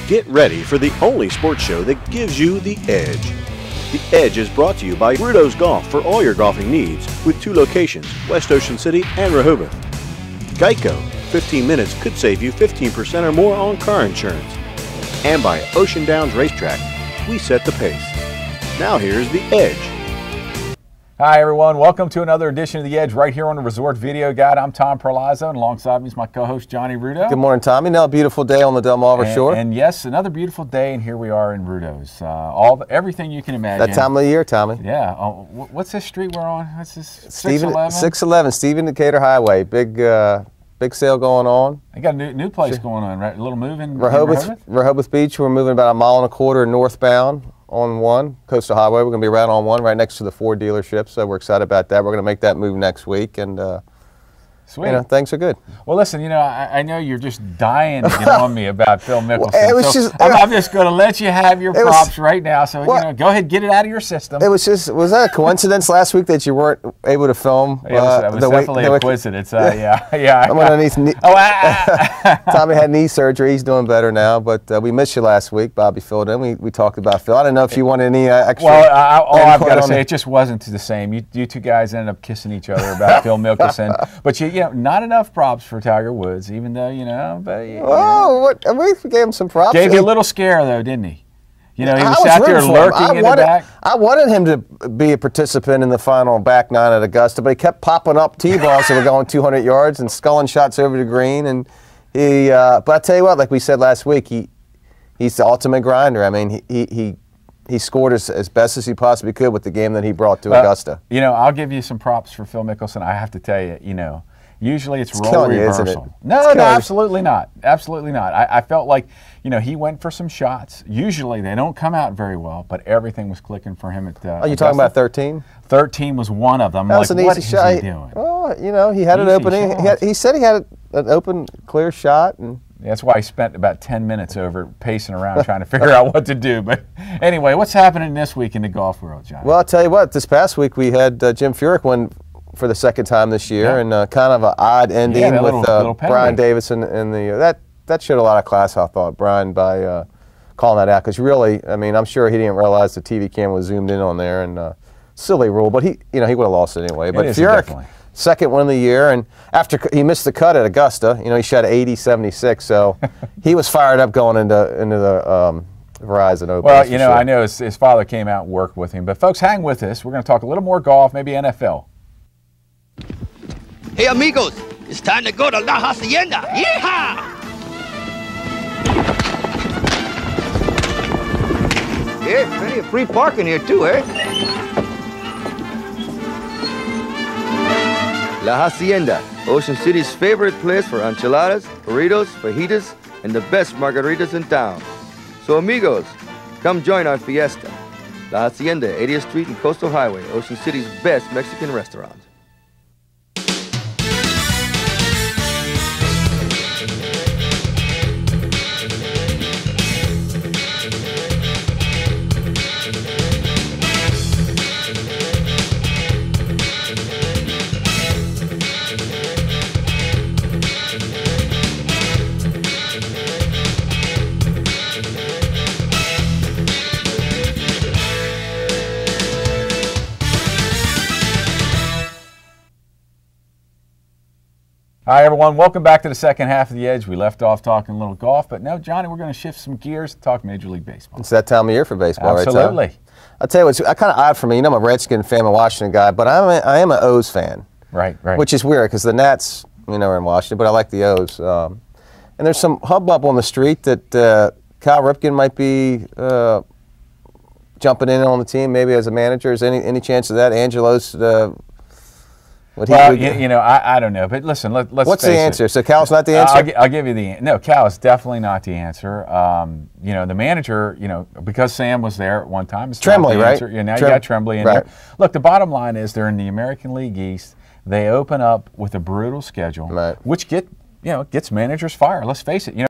Get ready for the only sports show that gives you the edge. The Edge is brought to you by Rudo's Golf for all your golfing needs with 2 locations, West Ocean City and Rehoboth. Geico, 15 minutes could save you 15% or more on car insurance. And by Ocean Downs Racetrack, we set the pace. Now here's The Edge. Hi everyone, welcome to another edition of The Edge right here on the Resort Video Guide. I'm Tom Perlazzo, and alongside me is my co-host Johnny Rudo. Good morning, Tommy. Now a beautiful day on the Delmarva Shore. And yes, another beautiful day, and here we are in Rudo's. Everything you can imagine. That time of the year, Tommy. Yeah. What's this street we're on? What's this? 611 Stephen Decatur Highway. Big sale going on. They got a new place going on, right? A little move in Rehoboth Beach. We're moving about 1.25 miles northbound on 1 Coastal Highway. We're going to be right on 1, right next to the Ford dealership. So we're excited about that. We're going to make that move next week, and sweet. You know, things are good. Well, listen, you know, I know you're just dying to get on me about Phil Mickelson. I'm just going to let you have your props right now. So, you know, go ahead, get it out of your system. Was that a coincidence last week that you weren't able to film? It was definitely a coincidence. Yeah. Tommy had knee surgery. He's doing better now, but we missed you last week. Bobby filled in. We talked about Phil. I don't know if you want any extra. Well, all I've got to say, it just wasn't the same. You two guys ended up kissing each other about Phil Mickelson, but you know, not enough props for Tiger Woods, even though, you know. But, we gave him some props. Gave you a little scare, though, didn't he? You know, he was sat there lurking in the back. I wanted him to be a participant in the final back 9 at Augusta, but he kept popping up tee balls that were going 200 yards and sculling shots over the green. And but I tell you what, like we said last week, he's the ultimate grinder. I mean, he scored as best as he possibly could with the game that he brought to Augusta. You know, I'll give you some props for Phil Mickelson. I have to tell you, you know, usually it's role reversal. No, absolutely not. Absolutely not. I felt like, you know, he went for some shots. Usually they don't come out very well, but everything was clicking for him at Are you talking about 13? 13 was one of them. That was an easy shot. What is he doing? Well, you know, he had an opening. He said he had an open, clear shot. And that's why he spent about 10 minutes over pacing around trying to figure out what to do. But anyway, what's happening this week in the golf world, John? Well, I'll tell you what, this past week we had Jim Furyk win for the 2nd time this year, and kind of an odd ending with Brian Davison and that showed a lot of class, I thought, Brian, by calling that out, because really, I mean, I'm sure he didn't realize the TV camera was zoomed in on there, and silly rule, but he would have lost it anyway. But Furyk, 2nd win of the year, and after he missed the cut at Augusta, you know, he shot 80-76, so he was fired up going into the Verizon Open. Well, you know, I know his father came out and worked with him, but folks, hang with us. We're going to talk a little more golf, maybe NFL. Hey amigos, it's time to go to La Hacienda. Yeehaw! Yeah, plenty of free parking here too, eh? La Hacienda, Ocean City's favorite place for enchiladas, burritos, fajitas, and the best margaritas in town. So amigos, come join our fiesta. La Hacienda, 80th Street and Coastal Highway, Ocean City's best Mexican restaurant. Hi, everyone. Welcome back to the second half of The Edge. We left off talking a little golf, but now, Johnny, we're going to shift some gears and talk Major League Baseball. It's that time of year for baseball, Absolutely. Right, Tom? I'll tell you what's kind of odd for me. You know, I'm a Redskin fan, I'm a Washington guy, but I am an O's fan. Right. Which is weird because the Nats, you know, are in Washington, but I like the O's. And there's some hubbub on the street that Cal Ripken might be jumping in on the team, maybe as a manager. Is any chance of that? Angelos... you know, I don't know, but listen, let's What's the answer? So Cal's not the answer? I'll give you the no. Cal is definitely not the answer. You know, the manager, you know, because Sam was there at one time. It's Tremblay, right? Yeah, now you got Tremblay in there. Look, the bottom line is they're in the American League East. They open up with a brutal schedule, which gets managers fired. Let's face it. You know.